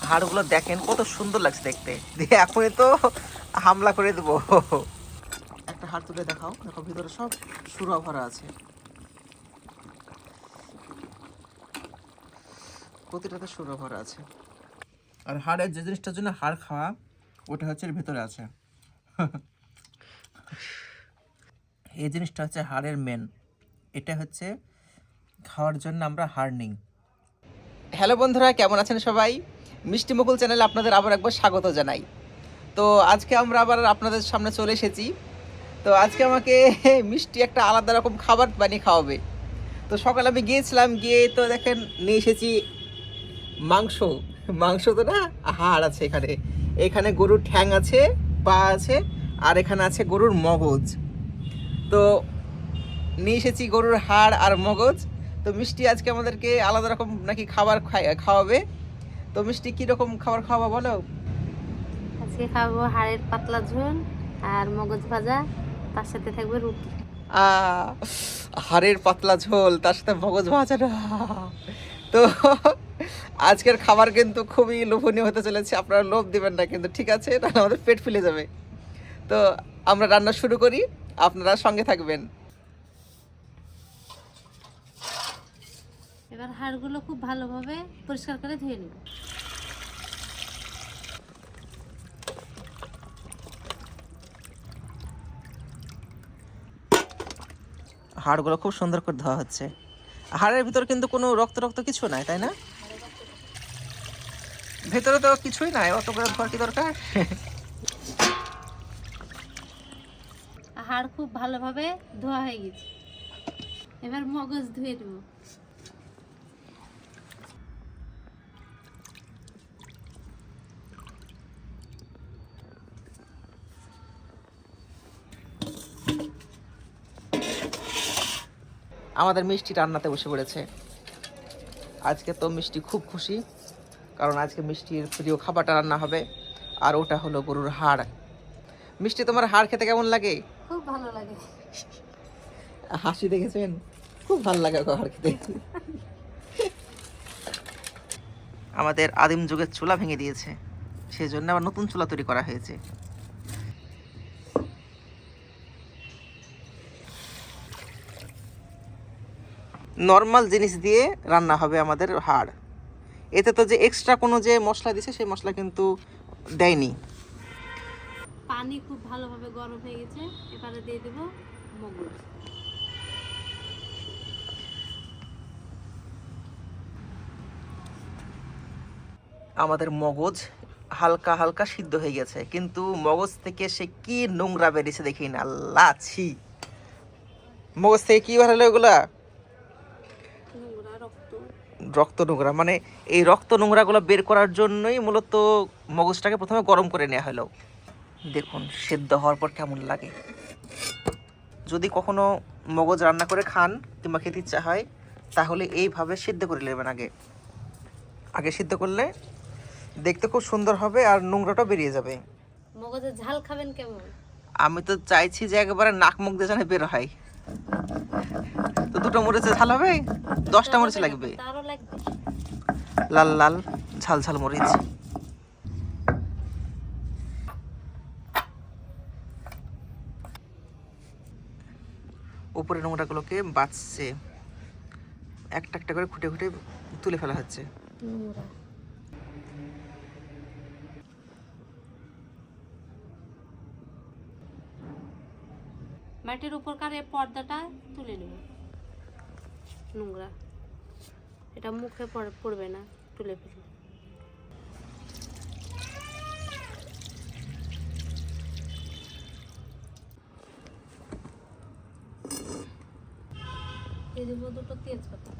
হাড়গুলো দেখেন কত সুন্দর লাগছে দেখতে। দিয়ে এখনই তো হামলা করে দেবো। একটা হাড় তুলে দেখাও, দেখো ভিতরে সব সুরা ভরা আছে, প্রতিটাতে সুরা ভরা আছে। আর হাড়ের যে জিনিসটার জন্য হাড় খাওয়া, ওটা হচ্ছে এর ভিতরে আছে। এই জিনিসটা হচ্ছে হাড়ের মেন, এটা হচ্ছে খাওয়ার জন্য আমরা হাড় নিই। হ্যালো বন্ধুরা, কেমন আছেন সবাই? মিষ্টি মুকুল চ্যানেলে আপনাদের আবার একবার স্বাগত জানাই। তো আজকে আমরা আবার আপনাদের সামনে চলে এসেছি। তো আজকে আমাকে মিষ্টি একটা আলাদা রকম খাবার বানিয়ে খাওয়াবে। তো সকালে আমি গিয়েছিলাম, গিয়ে তো দেখেন নিয়ে এসেছি মাংস। মাংস তো না, হাড় আছে এখানে। এখানে গরুর ঠ্যাং আছে, পা আছে, আর এখানে আছে গরুর মগজ। তো নিয়ে এসেছি গরুর হাড় আর মগজ। তো মিষ্টি আজকে আমাদেরকে আলাদা রকম নাকি খাবার খাওয়াবে। তো মিষ্টি কীরকম খাবার খাওয়াবো বলো? আজকে খাবো হাড়ের পাতলা ঝোল আর মগজ ভাজা, তার সাথে থাকবে রুটি। হাড়ের পাতলা ঝোল, তার সাথে মগজ ভাজা। তো আজকের খাবার কিন্তু খুবই লোভনীয় হতে চলেছে, আপনারা লোভ দিবেন না কিন্তু, ঠিক আছে? তাহলে আমাদের পেট ফুলে যাবে। তো আমরা রান্না শুরু করি, আপনারা সঙ্গে থাকবেন। এবার হাড়গুলো খুব ভালোভাবে পরিষ্কার করে ধুয়ে নেব। হাড়গুলো খুব সুন্দর করে ধোয়া হচ্ছে। হাড়ের ভিতর কিন্তু কোনো রক্ত রক্ত কিছু নাই, তাই না? ভেতরে তো কিছুই নাই, অত করে ধোয়ার কি দরকার? হাড় খুব ভালোভাবে ধোয়া হয়ে গেছে, এবার মগজ ধুয়ে নেব। আমাদের মিষ্টি রান্নাতে বসে পড়েছে। আজকে তো মিষ্টি খুব খুশি, কারণ আজকে মিষ্টির প্রিয় খাবারটা রান্না হবে, আর ওটা হলো গরুর হাড়। মিষ্টি, তোমার হাড় খেতে কেমন লাগে? খুব ভালো লাগে। হাসি দেখেছেন? খুব ভালো লাগে হাড় খেতে। আমাদের আদিম যুগের চুলা ভেঙে দিয়েছে, সেই জন্য আবার নতুন চুলা তৈরি করা হয়েছে। নর্মাল জিনিস দিয়ে রান্না হবে আমাদের হাড়। এতে তো যে এক্সট্রা কোনো যে মশলা দিছে, সেই মশলা কিন্তু দেয়নি। পানি খুব ভালোভাবে গরম হয়ে গেছে, এবারে দিয়ে দেব মগজ। আমাদের মগজ হালকা হালকা সিদ্ধ হয়ে গেছে, কিন্তু মগজ থেকে সে কি নোংরা বেরিয়েছে দেখি না, আল্লাহ ছি। মগজ থেকে কি বেরোলো এগুলা? নোংরা রক্ত। রক্ত নোংরা, মানে এই রক্ত নোংরাগুলো বের করার জন্যই মূলত মগজটাকে প্রথমে গরম করে নেওয়া হলো। দেখুন সেদ্ধ হওয়ার পর কেমন লাগে। যদি কখনো মগজ রান্না করে খান কিংবা খেতে ইচ্ছা হয়, তাহলে এইভাবে সিদ্ধ করে নেবেন। আগে আগে সিদ্ধ করলে দেখতে খুব সুন্দর হবে, আর নোংরাটা বেরিয়ে যাবে। মগজের ঝাল খাবেন কেমন? আমি তো চাইছি যে একেবারে নাক মুখ দিয়ে যেন বের হয়। তো দুটো মরিচে ঝাল হবে, 10টা মরিচ লাগবে, তারও লাগবে। লাল লাল ঝাল ঝাল মরিচ। উপরে নোংরাগুলোকে বাঁচছে, একটা একটা করে খুঁটে খুঁটে তুলে ফেলা হচ্ছে। নোংরা মাটির উপরকার এই পর্দাটা তুলে নেব। নোংরা এটা মুখে পড়বে না, তুলে ফেলবে। এই দেবো দুটো তেজপাতা।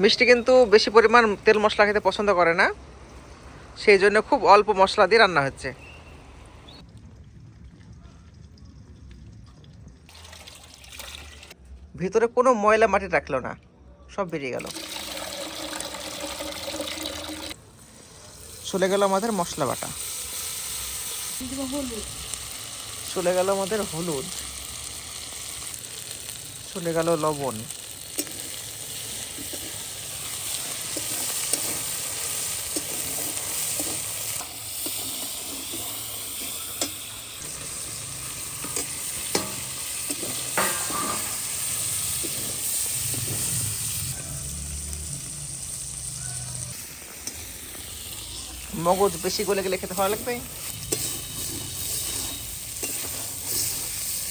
মিষ্টি কিন্তু বেশি পরিমাণ তেল মশলা খেতে পছন্দ করে না, সেই জন্য খুব অল্প মশলা দিয়ে রান্না হচ্ছে। ভিতরে কোনো ময়লা মাটি রাখলো না, সব বেরিয়ে গেল। চলে গেল আমাদের মশলা বাটা, চলে গেল আমাদের হলুদ, চলে গেল লবণ। মগজ বেশি গলে গেলে খেতে ভালো লাগবে।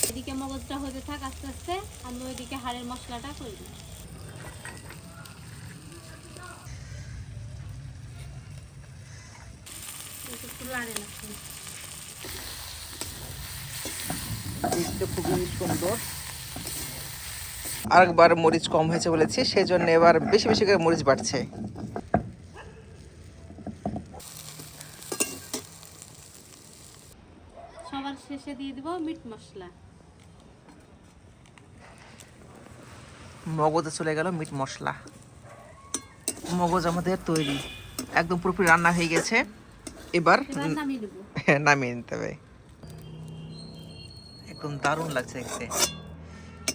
এদিকে মগজটা হতে থাক আস্তে আস্তে, আমি ওইদিকে হাড়ের মশলাটা করে দিই। একটু লাড়ে না, দেখতে খুবই সুন্দর। আরেকবার মরিচ কম হয়েছে বলেছি, সেজন্য এবার বেশি বেশি করে মরিচ বাড়ছে। সবার শেষে দিয়ে দিব মিট মশলা। মগজে চলে গেল মিট মশলা। মগজ আমাদের তৈরি, একদম পুরোপুরি রান্না হয়ে গেছে। এবার নামিয়ে দেব। নামিয়ে নিতে হবে। একদম দারুণ লাগছে দেখতে।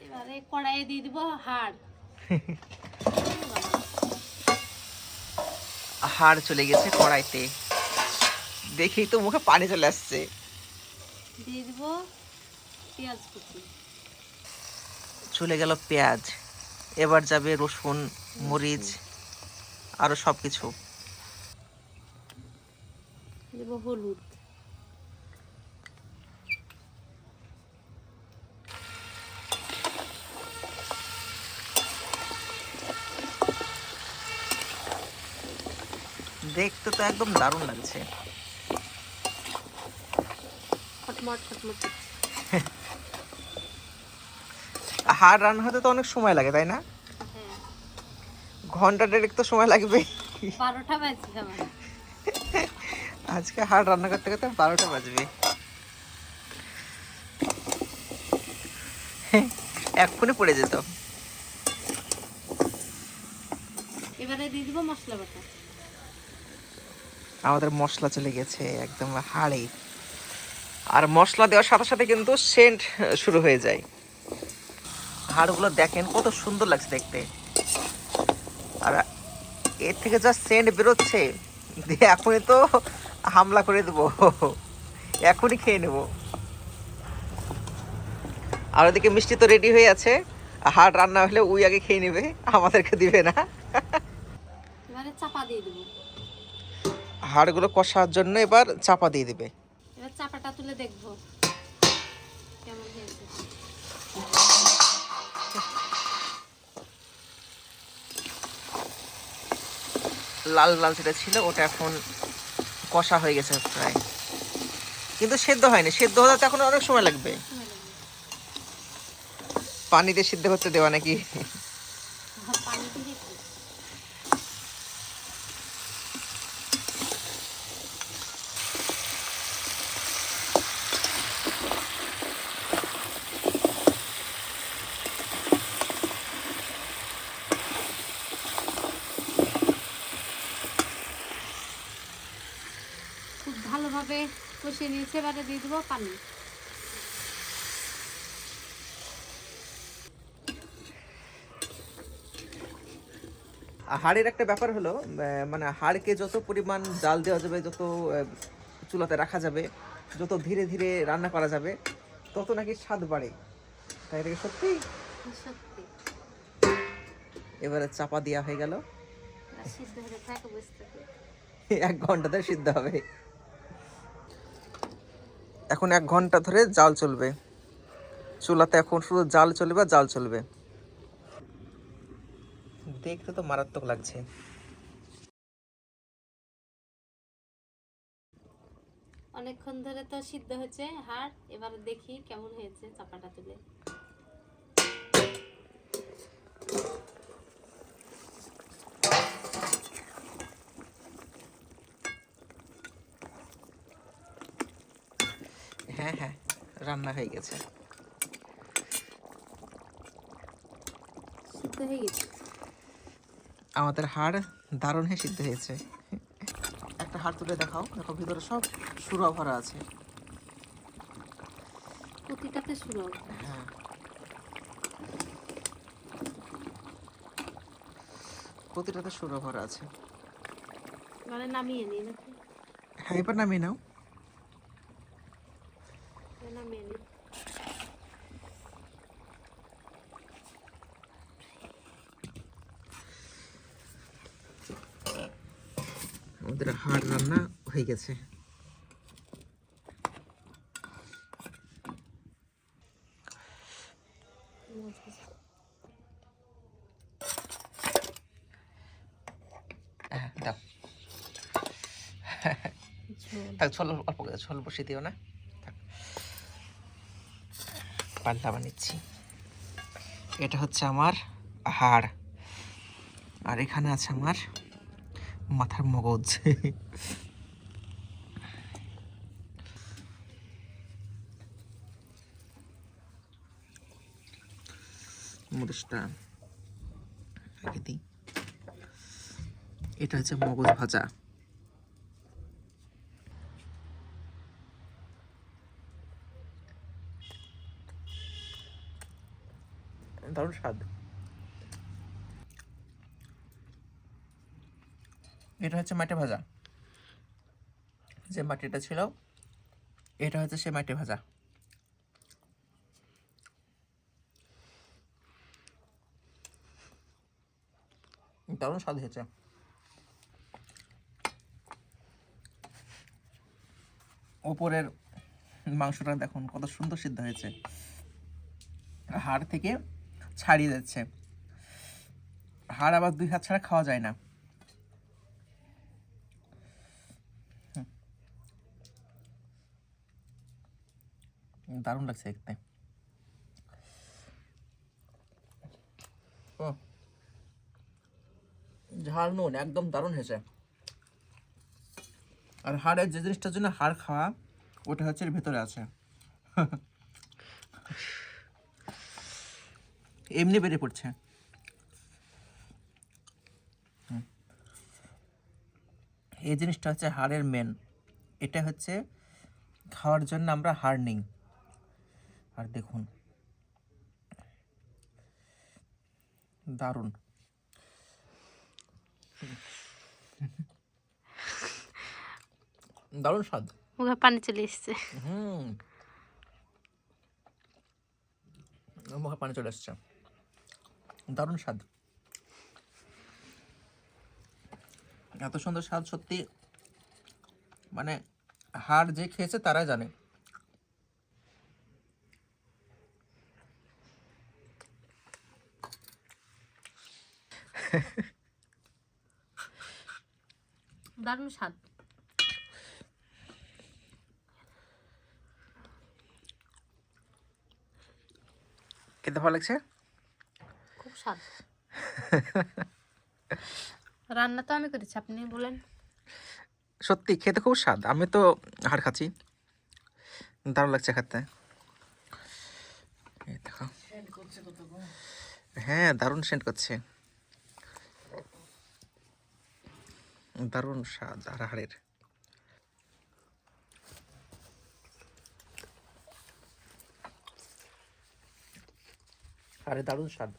এবারে কড়াইয়ে দিয়ে দিব হাড়। হাড় চলে গেছে কড়াইতে, দেখেই তো মুখে পানি চলে আসছে। দিয়ে দিব পেঁয়াজ কুচি। চলে গেল পেঁয়াজ, এবার যাবে রসুন, মরিচ, আরো সবকিছু। দেব হলুদ। দেখতে তো একদম দারুণ লাগছে। খটমট খটমট। হাড় রান্না হতে তো অনেক সময় লাগে, তাই না? হ্যাঁ, ঘন্টা দেড়েক তো সময় লাগবে। 12টা বাজছে আমার। আজকে হাড় রান্না করতে করতে 12টা বাজবে। এক্ষুনি পড়ে যেত। এবারে দিয়ে দিব মশলা বাটা। আমাদের মশলা চলে গেছে একদম হাড়ে, আর মশলা দেওয়ার সাথে সাথে কিন্তু সেন্ট শুরু হয়ে যায়। হাড়গুলো দেখেন কত সুন্দর লাগছে দেখতে, আর এর থেকে যা সেন্ট বেরোচ্ছে, দিয়ে এখনই তো হামলা করে দেবো, এখনই খেয়ে নেব। আর ওদিকে মিষ্টি তো রেডি হয়ে আছে, হাড় রান্না হলে ওই আগে খেয়ে নেবে, আমাদেরকে দিবে না। এবারে চাপা দিয়ে দেব। হাড়গুলো কষার জন্য এবার চাপা দিয়ে দিবে। এবার চাপাটা তুলে দেখবো কেমন হয়েছে। লাল লাল যেটা ছিল ওটা এখন কষা হয়ে গেছে প্রায়, কিন্তু সেদ্ধ হয়নি। সেদ্ধ হতে এখন অনেক সময় লাগবে। সময় লাগবে। পানিতে সিদ্ধ করতে দেওয়া নাকি? পানি দিয়ে কি? খুব ভালোভাবে কষিয়ে নিয়েছে, এবারে দিয়ে দেবো পানি। হাড়ের একটা ব্যাপার হলো, মানে হাড়কে যত পরিমাণ জাল দেওয়া যাবে, যত চুলাতে রাখা যাবে, যত ধীরে ধীরে রান্না করা যাবে, তত নাকি স্বাদ বাড়ে। তাই এটা কি সত্যি? সত্যি। এবারে চাপা দেওয়া হয়ে গেল। এবার সিদ্ধ হতে থাকে, বুঝতে হবে। 1 ঘন্টাতে সিদ্ধ হবে। এখন 1 ঘন্টা ধরে জাল চলবে চুলাতে, এখন শুধু জাল চলবে আর জাল চলবে। দেখতে তো মারাত্মক লাগছে। অনেকক্ষণ ধরে তো সিদ্ধ হচ্ছে হাড়, এবার দেখি কেমন হয়েছে চাপাটা তুলে। হ্যাঁ হ্যাঁ, রান্না হয়ে গেছে। সিদ্ধ হয়ে গেছে। আমাদের হাড় দারুণ হয়ে সিদ্ধ হয়েছে। একটা হাড় তুলে দেখাও, দেখো ভিতরে সব সুরা ভরা আছে। প্রতিটাতে শুরু। হ্যাঁ, প্রতিটাতে সুরা ভরা আছে। মানে নামিয়ে নিই নাকি? হ্যাঁ, এবার নামিয়ে নাও। নামিয়ে নিই। আমাদের হাড় রান্না হয়ে গেছে। দাও, থাক, ঝোল অল্প করে, ঝোল বসিয়ে দিও না, থাক। পাল্টা বানিয়েছি। এটা হচ্ছে আমার হাড়, আর এখানে আছে আমার মাথার মগজ। মরিচটা আগে দিই। এটা হচ্ছে মগজ ভাজা। দারুণ স্বাদ। এটা হচ্ছে মাটি ভাজা, যে মাটিটা ছিল এটা হচ্ছে সে মাটি ভাজা। দারুণ স্বাদ হয়েছে। ওপরের মাংসটা দেখুন কত সুন্দর সিদ্ধ হয়েছে, হাড় থেকে ছাড়িয়ে যাচ্ছে। হাড় আবার 2 হাত ছাড়া খাওয়া যায় না। দারুণ লাগছে দেখতে। ও, ঝাল নুন একদম দারুণ হয়েছে। আর হাড়ের যে জিনিসটার জন্য হাড় খাওয়া, ওটা হচ্ছে এর ভেতরে আছে। এমনি বেরিয়ে পড়ছে। এই জিনিসটা হচ্ছে হাড়ের মেন। এটা হচ্ছে খাওয়ার জন্য আমরা হাড় নিই। আর দেখুন, দারুণ। দারুণ স্বাদ। মুখে পানি চলে এসছে। মুখে পানি চলে এসছে। দারুণ স্বাদ। এত সুন্দর স্বাদ, সত্যি মানে হাড় যে খেয়েছে তারাই জানে। দারুণ স্বাদ। খেতে ভালো লাগছে? খুব স্বাদ। রান্না তো আমি করেছি, আপনি বলেন। সত্যি খেতে খুব স্বাদ। আমি তো হাড় খাচ্ছি, দারুণ লাগছে খেতে। এই দেখো, হ্যাঁ দারুণ সেন্ট করছে। দারুণ স্বাদ আর হাড়ের। আরে দারুণ স্বাদ।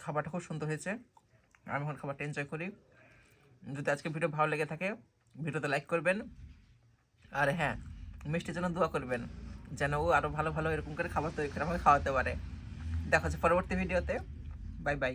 খাবারটা খুব সুন্দর হয়েছে। আমি এখন খাবারটা এনজয় করি। যদি আজকে ভিডিও ভালো লেগে থাকে, ভিডিওতে লাইক করবেন। আর হ্যাঁ, মিষ্টির জন্য দোয়া করবেন, যেন ও আরও ভালো ভালো এরকম করে খাবার তৈরি করে আমাকে খাওয়াতে পারে। দেখা হচ্ছে পরবর্তী ভিডিওতে। Bye bye.